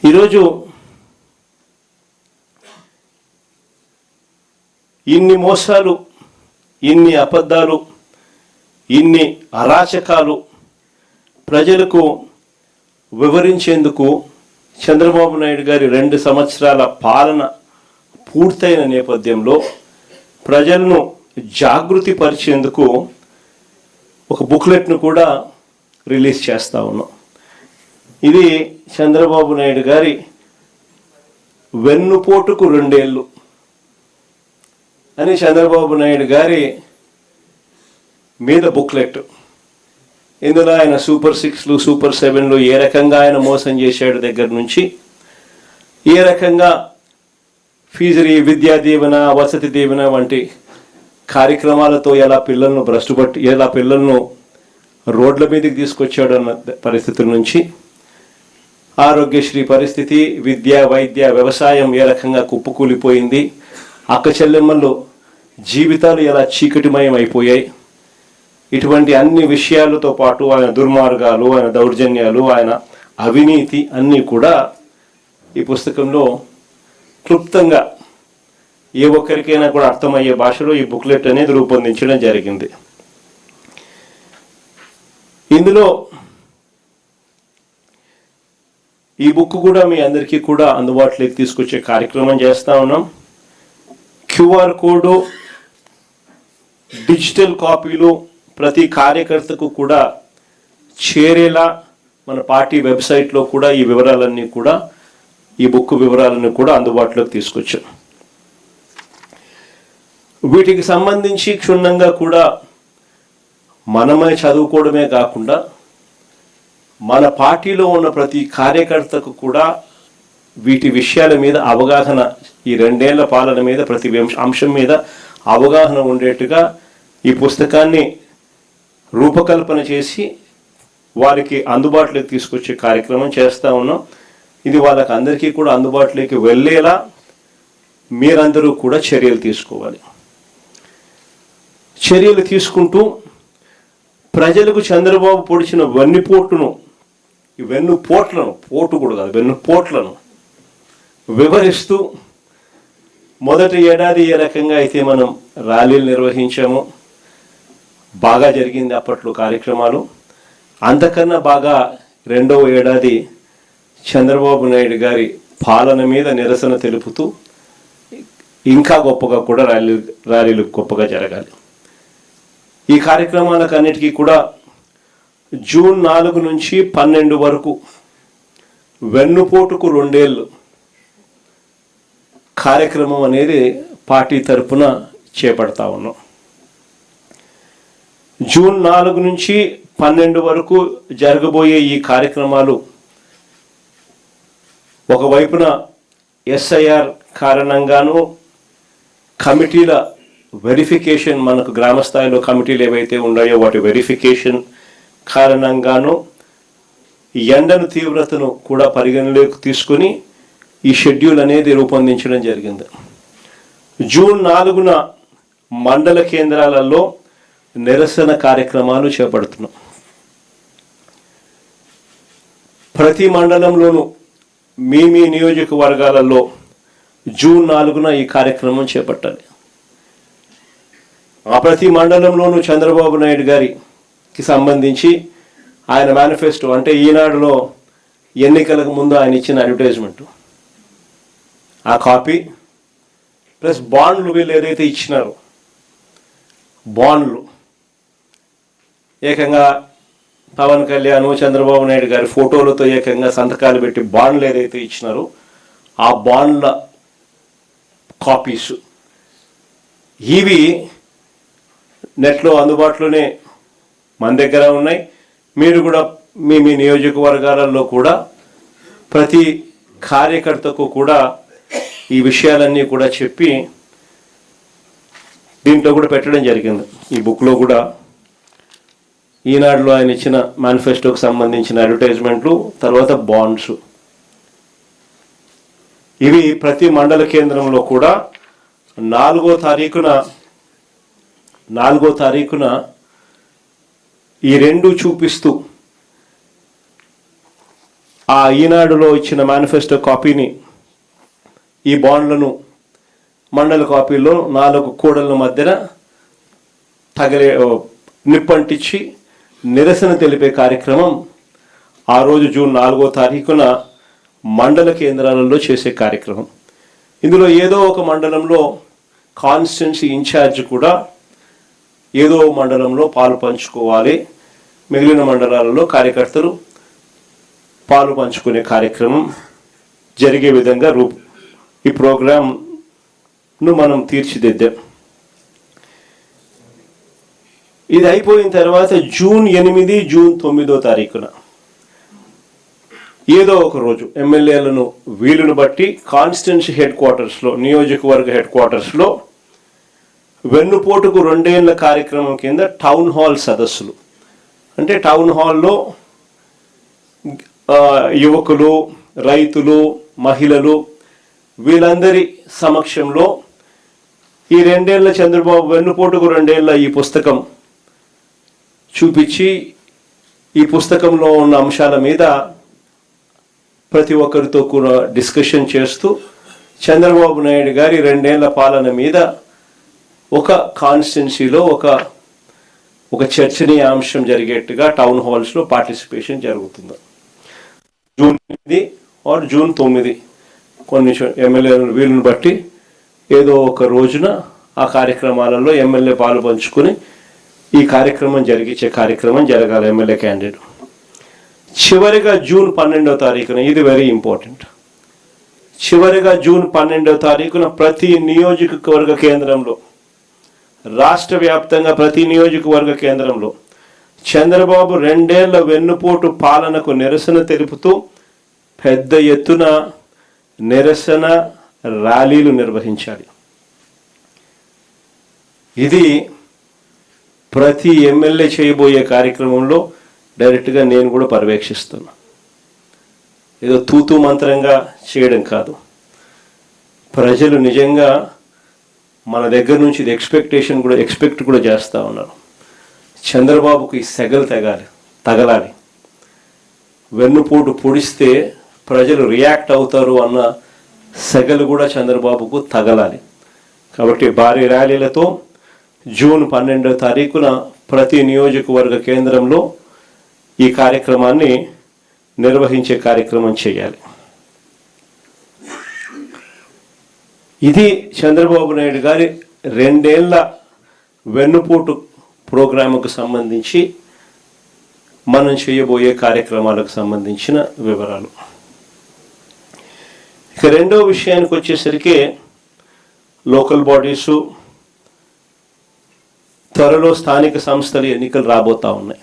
ఈరోజు ఇన్ని మోసాలు, ఇన్ని అబద్ధాలు, ఇన్ని అరాచకాలు ప్రజలకు వివరించేందుకు చంద్రబాబు నాయుడు గారి 2 సంవత్సరాల పాలన పూర్తయిన నేపథ్యంలో ప్రజలను జాగృతి పరిచేందుకు ఒక బుక్లెట్ను కూడా రిలీజ్ చేస్తూ ఉన్నాం. ఇది చంద్రబాబు నాయుడు గారి వెన్నుపోటుకు 2 ఏళ్ళు అని చంద్రబాబు నాయుడు గారి మీద బుక్లెట్. ఇందులో ఆయన సూపర్ 6లు, సూపర్ 7లు ఏ రకంగా ఆయన మోసం చేశాడు దగ్గర నుంచి, ఏ రకంగా ఫీజు విద్యా దీవెన, వసతి దీవెన వంటి కార్యక్రమాలతో ఎలా పిల్లలను రోడ్ల మీదకి తీసుకొచ్చాడు అన్న పరిస్థితుల నుంచి, ఆరోగ్యశ్రీ పరిస్థితి, విద్య, వైద్య, వ్యవసాయం ఏ రకంగా కుప్పకూలిపోయింది, అక్క చెల్లెమ్మలు జీవితాలు ఎలా చీకటిమయం అయిపోయాయి, ఇటువంటి అన్ని విషయాలతో పాటు ఆయన దుర్మార్గాలు, ఆయన దౌర్జన్యాలు, ఆయన అవినీతి అన్నీ కూడా ఈ పుస్తకంలో క్లుప్తంగా ఏ ఒక్కరికైనా కూడా అర్థమయ్యే భాషలో ఈ బుక్లెట్ అనేది రూపొందించడం జరిగింది. ఇందులో ఈ బుక్ కూడా మీ అందరికీ కూడా అందుబాటులోకి తీసుకొచ్చే కార్యక్రమం చేస్తూ ఉన్నాం. QR కోడ్, డిజిటల్ కాపీలు ప్రతి కార్యకర్తకు కూడా చేరేలా మన పార్టీ వెబ్సైట్లో కూడా ఈ వివరాలన్నీ కూడా, ఈ బుక్ వివరాలన్నీ కూడా అందుబాటులోకి తీసుకొచ్చాం. వీటికి సంబంధించి క్షుణ్ణంగా కూడా మనమే చదువుకోవడమే కాకుండా మన పార్టీలో ఉన్న ప్రతి కార్యకర్తకు కూడా వీటి విషయాల మీద అవగాహన, ఈ 2 ఏళ్ల పాలన మీద ప్రతి అంశం మీద అవగాహన ఉండేట్టుగా ఈ పుస్తకాన్ని రూపకల్పన చేసి వారికి అందుబాటులోకి తీసుకొచ్చే కార్యక్రమం చేస్తూ ఉన్నాం. ఇది వాళ్ళకి అందరికీ కూడా అందుబాటులోకి వెళ్ళేలా మీరందరూ కూడా చర్యలు తీసుకోవాలి. చర్యలు తీసుకుంటూ ప్రజలకు చంద్రబాబు పొడిచిన వెన్నుపోట్లను వివరిస్తూ, మొదటి ఏడాది ఏ రకంగా అయితే మనం ర్యాలీలు నిర్వహించామో బాగా జరిగింది అప్పట్లో కార్యక్రమాలు, అంతకన్నా బాగా 2వ ఏడాది చంద్రబాబు నాయుడు గారి పాలన మీద నిరసన తెలుపుతూ ఇంకా గొప్పగా కూడా ర్యాలీలు గొప్పగా జరగాలి. ఈ కార్యక్రమాలకు అన్నిటికీ కూడా జూన్ 4 నుంచి 12 వరకు వెన్నుపోటుకు 2 ఏళ్ళు కార్యక్రమం అనేది పార్టీ తరఫున చేపడతా ఉన్నాం. జూన్ 4 నుంచి 12 వరకు జరగబోయే ఈ కార్యక్రమాలు ఒకవైపున SIR కారణంగాను, కమిటీల వెరిఫికేషన్, మనకు గ్రామ స్థాయిలో కమిటీలు ఏవైతే ఉన్నాయో వాటి వెరిఫికేషన్ కారణంగాను, ఎండను తీవ్రతను కూడా పరిగణలోకి తీసుకుని ఈ షెడ్యూల్ అనేది రూపొందించడం జరిగింది. జూన్ 4న మండల కేంద్రాలలో నిరసన కార్యక్రమాలు చేపడుతున్నాం. ప్రతి మండలంలోనూ మీ నియోజకవర్గాలలో జూన్ 4న ఈ కార్యక్రమం చేపట్టాలి. ఆ ప్రతి మండలంలోనూ చంద్రబాబు నాయుడు గారికి సంబంధించి ఆయన మేనిఫెస్టో, అంటే ఈనాడులో ఎన్నికలకు ముందు ఆయన ఇచ్చిన అడ్వర్టైజ్మెంట్, ఆ కాపీ ప్లస్ బాండ్లు వీళ్ళు ఏదైతే ఇచ్చినారో బాండ్లు, ఏకంగా పవన్ కళ్యాణ్, చంద్రబాబు నాయుడు గారి ఫోటోలతో ఏకంగా సంతకాలు పెట్టి బాండ్లు ఏదైతే ఇచ్చినారో ఆ బాండ్ల కాపీసు ఇవి నెట్లో అందుబాటులోనే మన దగ్గర ఉన్నాయి. మీరు కూడా మీ నియోజకవర్గాలలో కూడా ప్రతి కార్యకర్తకు కూడా ఈ విషయాలన్నీ కూడా చెప్పి దీంట్లో కూడా పెట్టడం జరిగింది. ఈ బుక్లో కూడా ఈనాడులో ఆయన ఇచ్చిన మేనిఫెస్టోకి సంబంధించిన అడ్వర్టైజ్మెంట్లు, తర్వాత బాండ్స్, ఇవి ప్రతి మండల కేంద్రంలో కూడా 4వ తారీఖున ఈ 2 చూపిస్తూ ఆ ఈనాడులో ఇచ్చిన మేనిఫెస్టో కాపీని, ఈ బాండ్లను మండల కాపీలో 4 కూడళ్ల మధ్యన నిప్పంటించి నిరసన తెలిపే కార్యక్రమం ఆ రోజు జూన్ 4వ తారీఖున మండల కేంద్రాలలో చేసే కార్యక్రమం. ఇందులో ఏదో ఒక మండలంలో కాన్స్టిట్యున్సీ ఇన్ఛార్జ్ కూడా ఏదో మండలంలో పాలు పంచుకోవాలి. మిగిలిన మండలాలలో కార్యకర్తలు పాలు పంచుకునే కార్యక్రమం జరిగే విధంగా ఈ ప్రోగ్రాంను మనం తీర్చిదిద్దాం. ఇది అయిపోయిన తర్వాత జూన్ 8, జూన్ 9వ తారీఖున ఏదో ఒక రోజు ఎమ్మెల్యేలను వీలును బట్టి కాన్స్టిట్యున్సీ హెడ్ క్వార్టర్స్లో, నియోజకవర్గ హెడ్ క్వార్టర్స్లో వెన్నుపోటుకు 2 ఏళ్ల కార్యక్రమం కింద టౌన్ హాల్ సదస్సులు, అంటే టౌన్ హాల్లో యువకులు, రైతులు, మహిళలు వీళ్ళందరి సమక్షంలో ఈ 2 ఏళ్ల చంద్రబాబు వెన్నుపోటుకు 2 ఏళ్ల ఈ పుస్తకం చూపించి, ఈ పుస్తకంలో ఉన్న అంశాల మీద ప్రతి ఒక్కరితో కూడా డిస్కషన్ చేస్తూ చంద్రబాబు నాయుడు గారి 2 ఏళ్ల పాలన మీద ఒక కాన్స్టిట్యున్సీలో ఒక చర్చనీయాంశం జరిగేట్టుగా టౌన్ హాల్స్లో పార్టిసిపేషన్ జరుగుతుంది. జూన్ 8 ఆర్ జూన్ 9 కొన్ని ఎమ్మెల్యేలను వీలును బట్టి ఏదో ఒక రోజున ఆ కార్యక్రమాలలో ఎమ్మెల్యే పాలు పంచుకొని ఈ కార్యక్రమం జరిగించే కార్యక్రమం జరగాలి ఎమ్మెల్యే క్యాండిడేట్. చివరిగా జూన్ 12వ తారీఖున, ఇది వెరీ ఇంపార్టెంట్, చివరిగా జూన్ 12వ తారీఖున ప్రతి నియోజకవర్గ కేంద్రంలో, రాష్ట్ర వ్యాప్తంగా ప్రతి నియోజకవర్గ కేంద్రంలో చంద్రబాబు 2 ఏళ్ల వెన్నుపోటు పాలనకు నిరసన తెలుపుతూ పెద్ద ఎత్తున నిరసన ర్యాలీలు నిర్వహించాలి. ఇది ప్రతి ఎమ్మెల్యే చేయబోయే కార్యక్రమంలో డైరెక్ట్గా నేను కూడా పర్యవేక్షిస్తున్నా. ఏదో తూతూ మంత్రంగా చేయడం కాదు. ప్రజలు నిజంగా మన దగ్గర నుంచి ఇది ఎక్స్పెక్ట్ కూడా చేస్తూ ఉన్నారు. చంద్రబాబుకు ఈ సెగలు తగలాలి. వెన్నుపోటు పొడిస్తే ప్రజలు రియాక్ట్ అవుతారు అన్న సెగలు కూడా చంద్రబాబుకు తగలాలి. కాబట్టి భారీ ర్యాలీలతో జూన్ 12వ తారీఖున ప్రతి నియోజకవర్గ కేంద్రంలో ఈ కార్యక్రమాన్ని నిర్వహించే కార్యక్రమం చేయాలి. ఇది చంద్రబాబు నాయుడు గారి 2 ఏళ్ల వెన్నుపోటు ప్రోగ్రాముకు సంబంధించి మనం చేయబోయే కార్యక్రమాలకు సంబంధించిన వివరాలు. ఇక రెండో విషయానికి వచ్చేసరికి లోకల్ బాడీసు, త్వరలో స్థానిక సంస్థల ఎన్నికలు రాబోతా ఉన్నాయి.